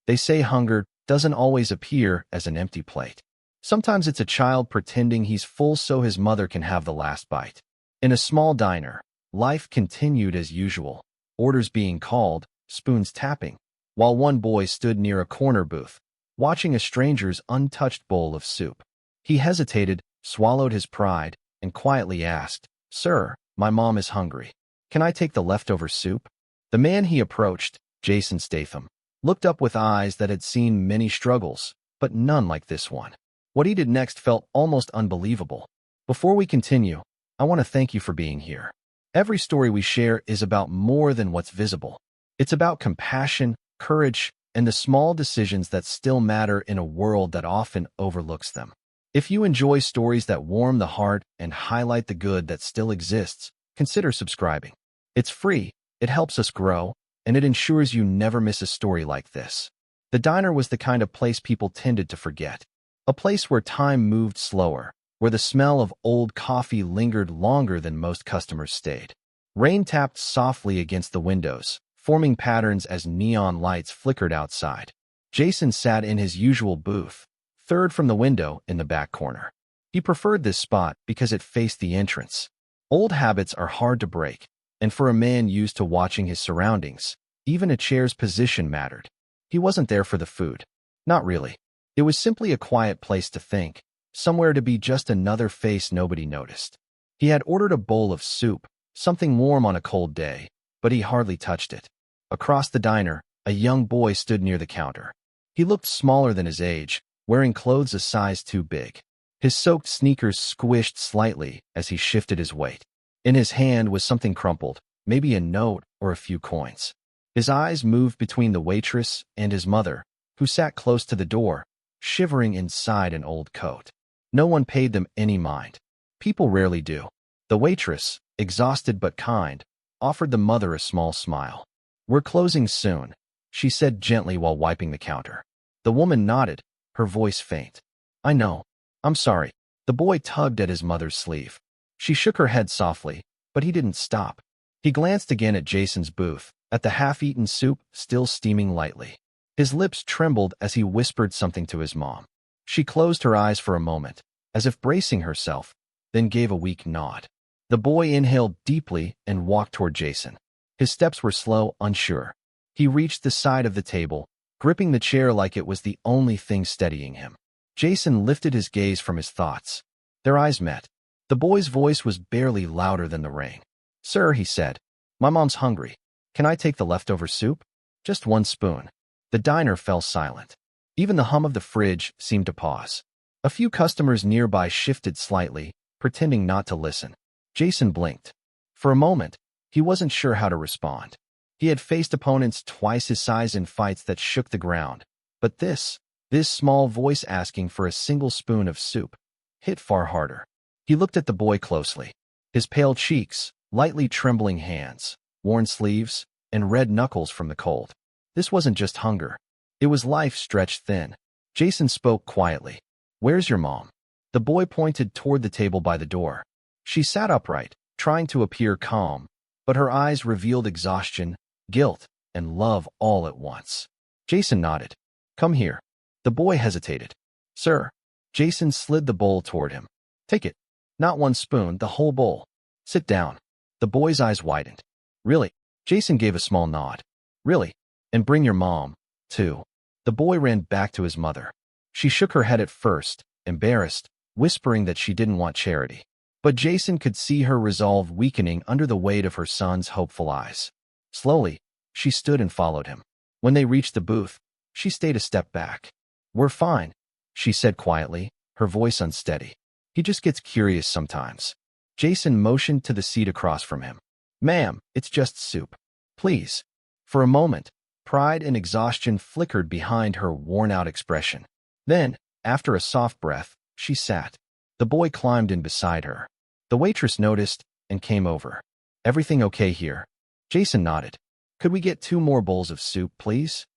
They say hunger doesn't always appear as an empty plate. Sometimes it's a child pretending he's full so his mother can have the last bite. In a small diner, life continued as usual, orders being called, spoons tapping, while one boy stood near a corner booth, watching a stranger's untouched bowl of soup. He hesitated, swallowed his pride, and quietly asked, "Sir, my mom is hungry. Can I take the leftover soup?" The man he approached, Jason Statham, looked up with eyes that had seen many struggles, but none like this one. What he did next felt almost unbelievable. Before we continue, I want to thank you for being here. Every story we share is about more than what's visible. It's about compassion, courage, and the small decisions that still matter in a world that often overlooks them. If you enjoy stories that warm the heart and highlight the good that still exists, consider subscribing. It's free, it helps us grow, and it ensures you never miss a story like this. The diner was the kind of place people tended to forget. A place where time moved slower, where the smell of old coffee lingered longer than most customers stayed. Rain tapped softly against the windows, forming patterns as neon lights flickered outside. Jason sat in his usual booth, third from the window in the back corner. He preferred this spot because it faced the entrance. Old habits are hard to break, and for a man used to watching his surroundings, even a chair's position mattered. He wasn't there for the food. Not really. It was simply a quiet place to think, somewhere to be just another face nobody noticed. He had ordered a bowl of soup, something warm on a cold day, but he hardly touched it. Across the diner, a young boy stood near the counter. He looked smaller than his age, wearing clothes a size too big. His soaked sneakers squished slightly as he shifted his weight. In his hand was something crumpled, maybe a note or a few coins. His eyes moved between the waitress and his mother, who sat close to the door, shivering inside an old coat. No one paid them any mind. People rarely do. The waitress, exhausted but kind, offered the mother a small smile. "We're closing soon," she said gently while wiping the counter. The woman nodded, her voice faint. "I know. I'm sorry." The boy tugged at his mother's sleeve. She shook her head softly, but he didn't stop. He glanced again at Jason's booth, at the half-eaten soup still steaming lightly. His lips trembled as he whispered something to his mom. She closed her eyes for a moment, as if bracing herself, then gave a weak nod. The boy inhaled deeply and walked toward Jason. His steps were slow, unsure. He reached the side of the table, gripping the chair like it was the only thing steadying him. Jason lifted his gaze from his thoughts. Their eyes met. The boy's voice was barely louder than the rain. "Sir," he said, "my mom's hungry. Can I take the leftover soup? Just one spoon." The diner fell silent. Even the hum of the fridge seemed to pause. A few customers nearby shifted slightly, pretending not to listen. Jason blinked. For a moment, he wasn't sure how to respond. He had faced opponents twice his size in fights that shook the ground. But this small voice asking for a single spoon of soup, hit far harder. He looked at the boy closely. His pale cheeks, lightly trembling hands, worn sleeves, and red knuckles from the cold. This wasn't just hunger. It was life stretched thin. Jason spoke quietly. "Where's your mom?" The boy pointed toward the table by the door. She sat upright, trying to appear calm, but her eyes revealed exhaustion, guilt, and love all at once. Jason nodded. "Come here." The boy hesitated. "Sir." Jason slid the bowl toward him. "Take it. Not one spoon, the whole bowl. Sit down." The boy's eyes widened. "Really?" Jason gave a small nod. "Really? And bring your mom, too." The boy ran back to his mother. She shook her head at first, embarrassed, whispering that she didn't want charity. But Jason could see her resolve weakening under the weight of her son's hopeful eyes. Slowly, she stood and followed him. When they reached the booth, she stayed a step back. "We're fine," she said quietly, her voice unsteady. "He just gets curious sometimes." Jason motioned to the seat across from him. "Ma'am, it's just soup. Please." For a moment, pride and exhaustion flickered behind her worn-out expression. Then, after a soft breath, she sat. The boy climbed in beside her. The waitress noticed and came over. "Everything okay here?" Jason nodded. "Could we get 2 more bowls of soup, please?"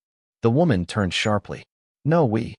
The woman turned sharply. "No, we."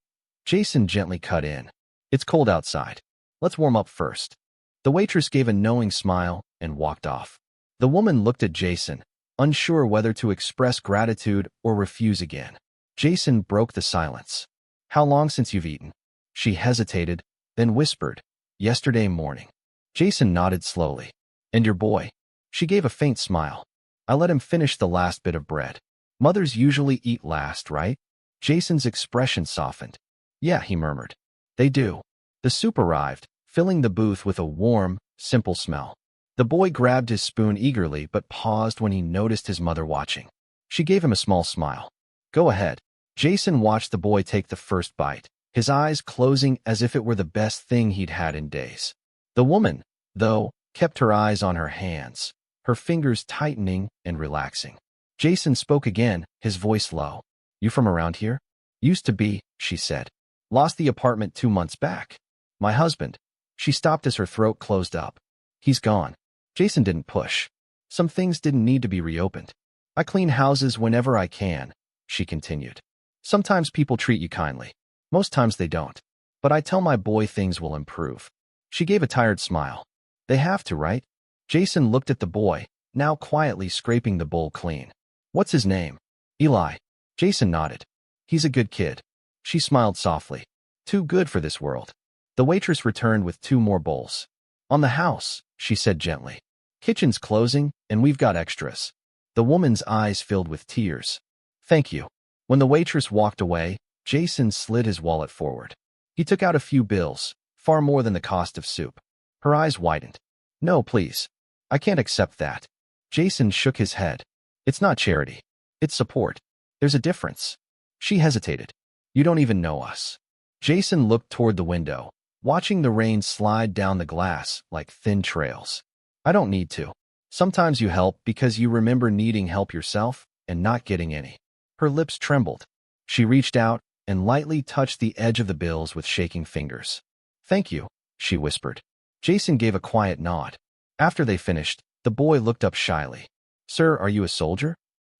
Jason gently cut in. "It's cold outside. Let's warm up first." The waitress gave a knowing smile and walked off. The woman looked at Jason, unsure whether to express gratitude or refuse again. Jason broke the silence. How long since you've eaten? She hesitated, then whispered, Yesterday morning. Jason nodded slowly. And your boy? She gave a faint smile. I let him finish the last bit of bread. Mothers usually eat last, right? Jason's expression softened. Yeah, he murmured. They do. The soup arrived, filling the booth with a warm, simple smell. The boy grabbed his spoon eagerly but paused when he noticed his mother watching. She gave him a small smile. Go ahead. Jason watched the boy take the first bite, his eyes closing as if it were the best thing he'd had in days. The woman, though, kept her eyes on her hands, her fingers tightening and relaxing. Jason spoke again, his voice low. You from around here? Used to be, she said. Lost the apartment 2 months back. My husband. She stopped as her throat closed up. He's gone. Jason didn't push. Some things didn't need to be reopened. I clean houses whenever I can, she continued. Sometimes people treat you kindly. Most times they don't. But I tell my boy things will improve. She gave a tired smile. They have to, right? Jason looked at the boy, now quietly scraping the bowl clean. What's his name? Eli. Jason nodded. He's a good kid. She smiled softly. Too good for this world. The waitress returned with 2 more bowls. On the house, she said gently. Kitchen's closing, and we've got extras. The woman's eyes filled with tears. Thank you. When the waitress walked away, Jason slid his wallet forward. He took out a few bills, far more than the cost of soup. Her eyes widened. No, please. I can't accept that. Jason shook his head. It's not charity. It's support. There's a difference. She hesitated. You don't even know us. Jason looked toward the window, watching the rain slide down the glass like thin trails. I don't need to. Sometimes you help because you remember needing help yourself and not getting any. Her lips trembled. She reached out and lightly touched the edge of the bills with shaking fingers. Thank you, she whispered. Jason gave a quiet nod. After they finished, the boy looked up shyly. Sir, are you a soldier?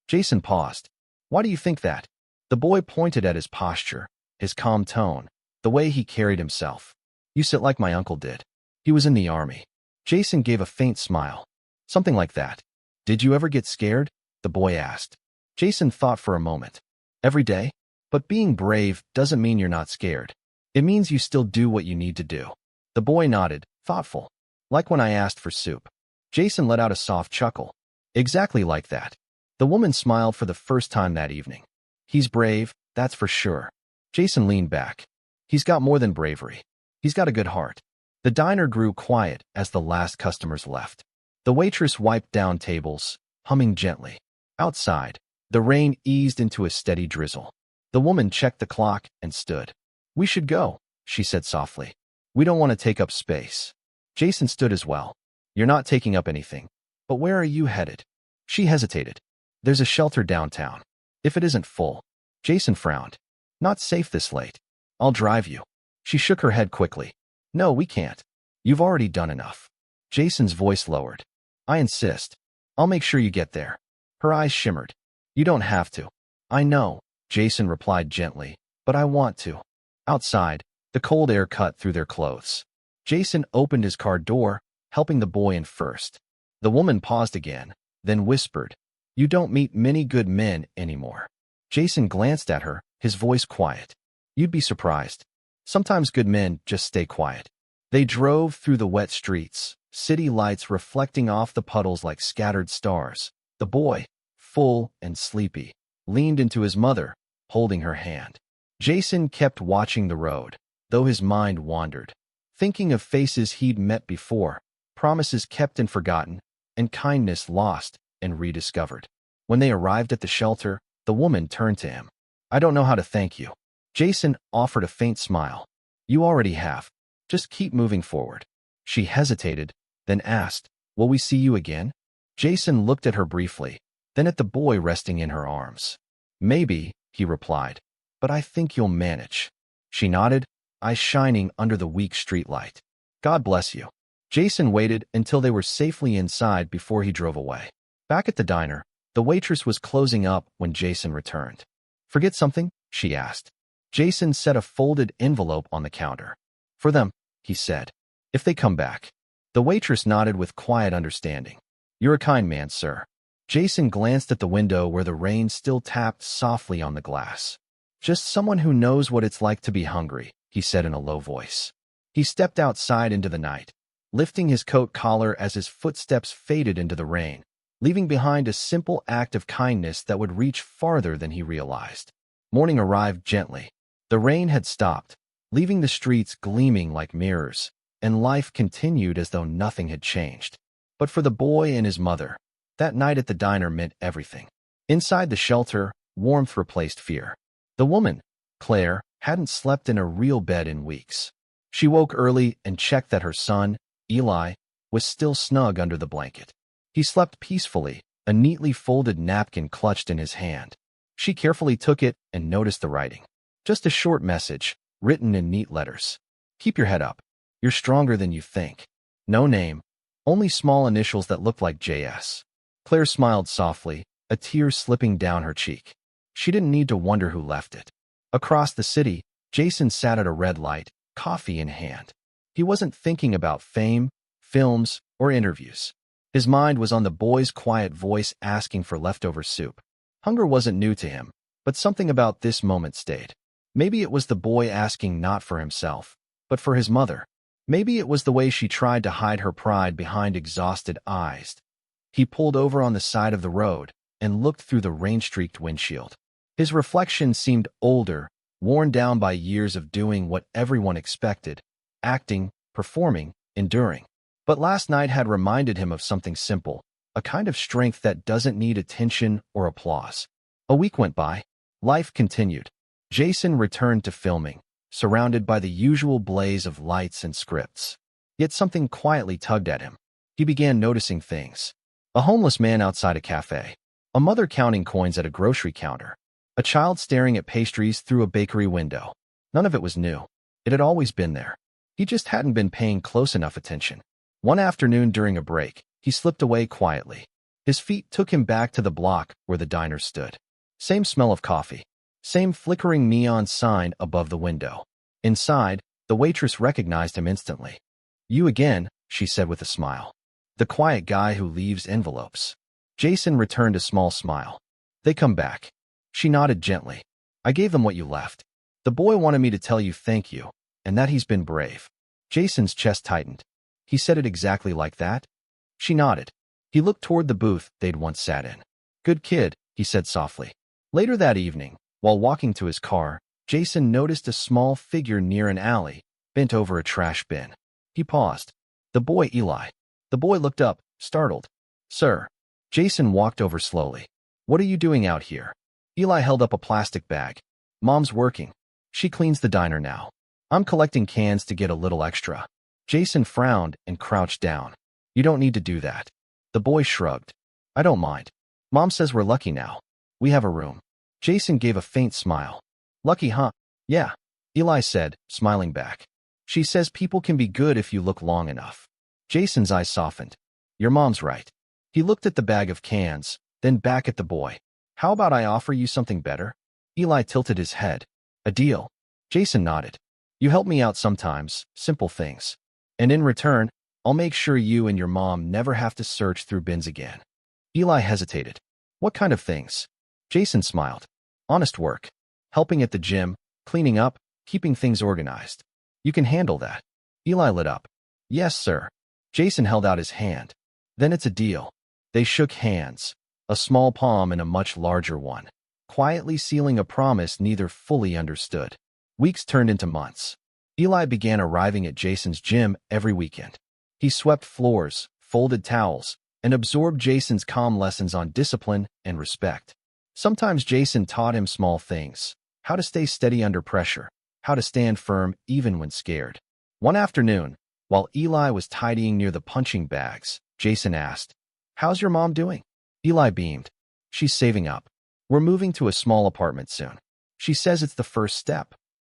Jason paused. Why do you think that? The boy pointed at his posture, his calm tone, the way he carried himself. You sit like my uncle did. He was in the army. Jason gave a faint smile. Something like that. Did you ever get scared? The boy asked. Jason thought for a moment. Every day? But being brave doesn't mean you're not scared. It means you still do what you need to do. The boy nodded, thoughtful. Like when I asked for soup. Jason let out a soft chuckle. Exactly like that. The woman smiled for the first time that evening. He's brave, that's for sure. Jason leaned back. He's got more than bravery. He's got a good heart. The diner grew quiet as the last customers left. The waitress wiped down tables, humming gently. Outside, the rain eased into a steady drizzle. The woman checked the clock and stood. We should go, she said softly. We don't want to take up space. Jason stood as well. You're not taking up anything. But where are you headed? She hesitated. There's a shelter downtown. If it isn't full. Jason frowned. Not safe this late. I'll drive you. She shook her head quickly. No, we can't. You've already done enough. Jason's voice lowered. I insist. I'll make sure you get there. Her eyes shimmered. You don't have to. I know, Jason replied gently, but I want to. Outside, the cold air cut through their clothes. Jason opened his car door, helping the boy in first. The woman paused again, then whispered, You don't meet many good men anymore. Jason glanced at her, his voice quiet. You'd be surprised. Sometimes good men just stay quiet. They drove through the wet streets, city lights reflecting off the puddles like scattered stars. The boy, full and sleepy, leaned into his mother, holding her hand. Jason kept watching the road, though his mind wandered, thinking of faces he'd met before, promises kept and forgotten, and kindness lost and rediscovered. When they arrived at the shelter, the woman turned to him. I don't know how to thank you. Jason offered a faint smile. You already have. Just keep moving forward. She hesitated, then asked, Will we see you again? Jason looked at her briefly, then at the boy resting in her arms. Maybe, he replied, but I think you'll manage. She nodded, eyes shining under the weak streetlight. God bless you. Jason waited until they were safely inside before he drove away. Back at the diner, the waitress was closing up when Jason returned. Forget something? She asked. Jason set a folded envelope on the counter. For them, he said. If they come back. The waitress nodded with quiet understanding. You're a kind man, sir. Jason glanced at the window where the rain still tapped softly on the glass. Just someone who knows what it's like to be hungry, he said in a low voice. He stepped outside into the night, lifting his coat collar as his footsteps faded into the rain, leaving behind a simple act of kindness that would reach farther than he realized. Morning arrived gently. The rain had stopped, leaving the streets gleaming like mirrors, and life continued as though nothing had changed. But for the boy and his mother, that night at the diner meant everything. Inside the shelter, warmth replaced fear. The woman, Claire, hadn't slept in a real bed in weeks. She woke early and checked that her son, Eli, was still snug under the blanket. He slept peacefully, a neatly folded napkin clutched in his hand. She carefully took it and noticed the writing. Just a short message, written in neat letters. Keep your head up. You're stronger than you think. No name, only small initials that looked like JS. Claire smiled softly, a tear slipping down her cheek. She didn't need to wonder who left it. Across the city, Jason sat at a red light, coffee in hand. He wasn't thinking about fame, films, or interviews. His mind was on the boy's quiet voice asking for leftover soup. Hunger wasn't new to him, but something about this moment stayed. Maybe it was the boy asking not for himself, but for his mother. Maybe it was the way she tried to hide her pride behind exhausted eyes. He pulled over on the side of the road and looked through the rain-streaked windshield. His reflection seemed older, worn down by years of doing what everyone expected, acting, performing, enduring. But last night had reminded him of something simple, a kind of strength that doesn't need attention or applause. A week went by. Life continued. Jason returned to filming, surrounded by the usual blaze of lights and scripts. Yet something quietly tugged at him. He began noticing things. A homeless man outside a cafe. A mother counting coins at a grocery counter. A child staring at pastries through a bakery window. None of it was new. It had always been there. He just hadn't been paying close enough attention. One afternoon during a break, he slipped away quietly. His feet took him back to the block where the diner stood. Same smell of coffee. Same flickering neon sign above the window. Inside, the waitress recognized him instantly. "You again," she said with a smile. "The quiet guy who leaves envelopes." Jason returned a small smile. "They come back." She nodded gently. "I gave them what you left. The boy wanted me to tell you thank you, and that he's been brave." Jason's chest tightened. "He said it exactly like that?" She nodded. He looked toward the booth they'd once sat in. "Good kid," he said softly. Later that evening, while walking to his car, Jason noticed a small figure near an alley, bent over a trash bin. He paused. The boy, Eli. The boy looked up, startled. "Sir." Jason walked over slowly. "What are you doing out here?" Eli held up a plastic bag. "Mom's working. She cleans the diner now. I'm collecting cans to get a little extra." Jason frowned and crouched down. "You don't need to do that." The boy shrugged. "I don't mind. Mom says we're lucky now. We have a room." Jason gave a faint smile. "Lucky, huh?" "Yeah," Eli said, smiling back. "She says people can be good if you look long enough." Jason's eyes softened. "Your mom's right." He looked at the bag of cans, then back at the boy. "How about I offer you something better?" Eli tilted his head. "A deal." Jason nodded. "You help me out sometimes, simple things. And in return, I'll make sure you and your mom never have to search through bins again." Eli hesitated. "What kind of things?" Jason smiled. "Honest work. Helping at the gym, cleaning up, keeping things organized. You can handle that." Eli lit up. "Yes, sir." Jason held out his hand. "Then it's a deal." They shook hands, a small palm and a much larger one, quietly sealing a promise neither fully understood. Weeks turned into months. Eli began arriving at Jason's gym every weekend. He swept floors, folded towels, and absorbed Jason's calm lessons on discipline and respect. Sometimes Jason taught him small things, how to stay steady under pressure, how to stand firm even when scared. One afternoon, while Eli was tidying near the punching bags, Jason asked, "How's your mom doing?" Eli beamed. "She's saving up. We're moving to a small apartment soon. She says it's the first step."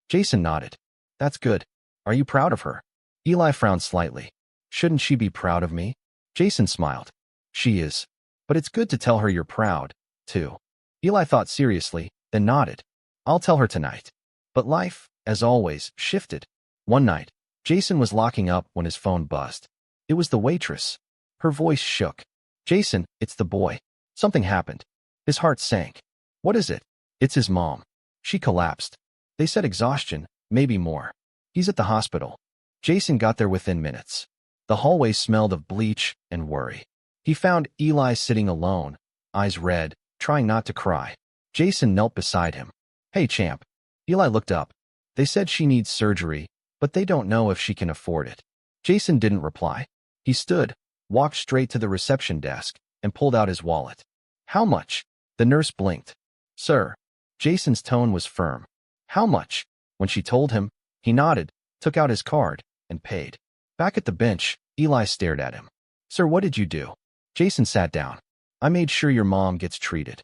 Jason nodded. "That's good. Are you proud of her?" Eli frowned slightly. "Shouldn't she be proud of me?" Jason smiled. "She is. But it's good to tell her you're proud, too." Eli thought seriously, then nodded. "I'll tell her tonight." But life, as always, shifted. One night, Jason was locking up when his phone buzzed. It was the waitress. Her voice shook. "Jason, it's the boy. Something happened." His heart sank. "What is it?" "It's his mom." She collapsed. They said exhaustion, maybe more. He's at the hospital. Jason got there within minutes. The hallway smelled of bleach and worry. He found Eli sitting alone, eyes red, trying not to cry. Jason knelt beside him. Hey, champ. Eli looked up. They said she needs surgery, but they don't know if she can afford it. Jason didn't reply. He stood, walked straight to the reception desk, and pulled out his wallet. How much? The nurse blinked. Sir. Jason's tone was firm. How much? When she told him, he nodded, took out his card, and paid. Back at the bench, Eli stared at him. Sir, what did you do? Jason sat down. I made sure your mom gets treated.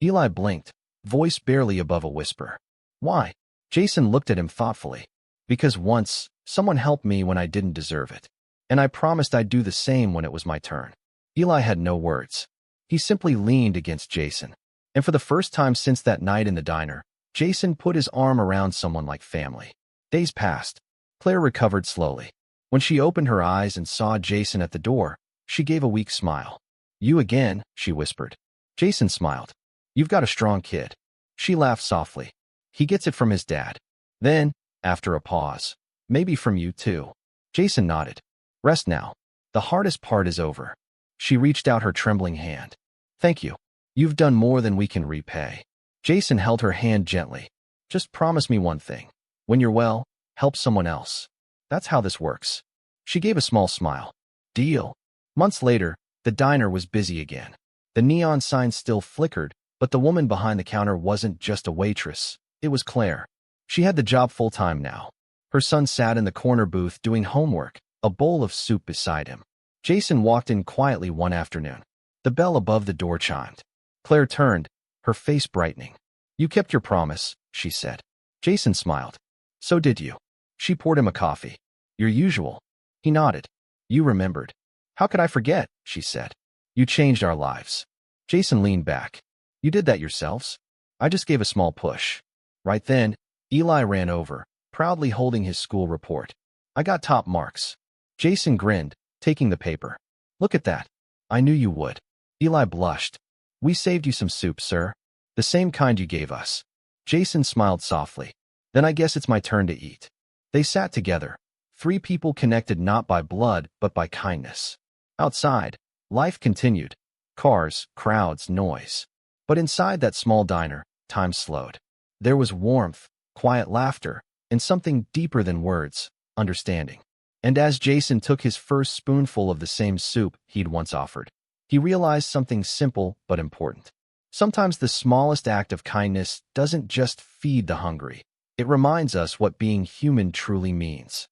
Eli blinked, voice barely above a whisper. Why? Jason looked at him thoughtfully. Because once, someone helped me when I didn't deserve it. And I promised I'd do the same when it was my turn. Eli had no words. He simply leaned against Jason. And for the first time since that night in the diner, Jason put his arm around someone like family. Days passed. Claire recovered slowly. When she opened her eyes and saw Jason at the door, she gave a weak smile. You again, she whispered. Jason smiled. You've got a strong kid. She laughed softly. He gets it from his dad. Then, after a pause, maybe from you too. Jason nodded. Rest now. The hardest part is over. She reached out her trembling hand. Thank you. You've done more than we can repay. Jason held her hand gently. Just promise me one thing. When you're well, help someone else. That's how this works. She gave a small smile. Deal. Months later, the diner was busy again. The neon sign still flickered, but the woman behind the counter wasn't just a waitress. It was Claire. She had the job full-time now. Her son sat in the corner booth doing homework, a bowl of soup beside him. Jason walked in quietly one afternoon. The bell above the door chimed. Claire turned, her face brightening. You kept your promise, she said. Jason smiled. So did you. She poured him a coffee. Your usual. He nodded. You remembered. How could I forget, she said. You changed our lives. Jason leaned back. You did that yourselves? I just gave a small push. Right then, Eli ran over, proudly holding his school report. I got top marks. Jason grinned, taking the paper. Look at that. I knew you would. Eli blushed. We saved you some soup, sir. The same kind you gave us. Jason smiled softly. Then I guess it's my turn to eat. They sat together, 3 people connected not by blood but by kindness. Outside, life continued. Cars, crowds, noise. But inside that small diner, time slowed. There was warmth, quiet laughter, and something deeper than words, understanding. And as Jason took his first spoonful of the same soup he'd once offered, he realized something simple but important. Sometimes the smallest act of kindness doesn't just feed the hungry. It reminds us what being human truly means.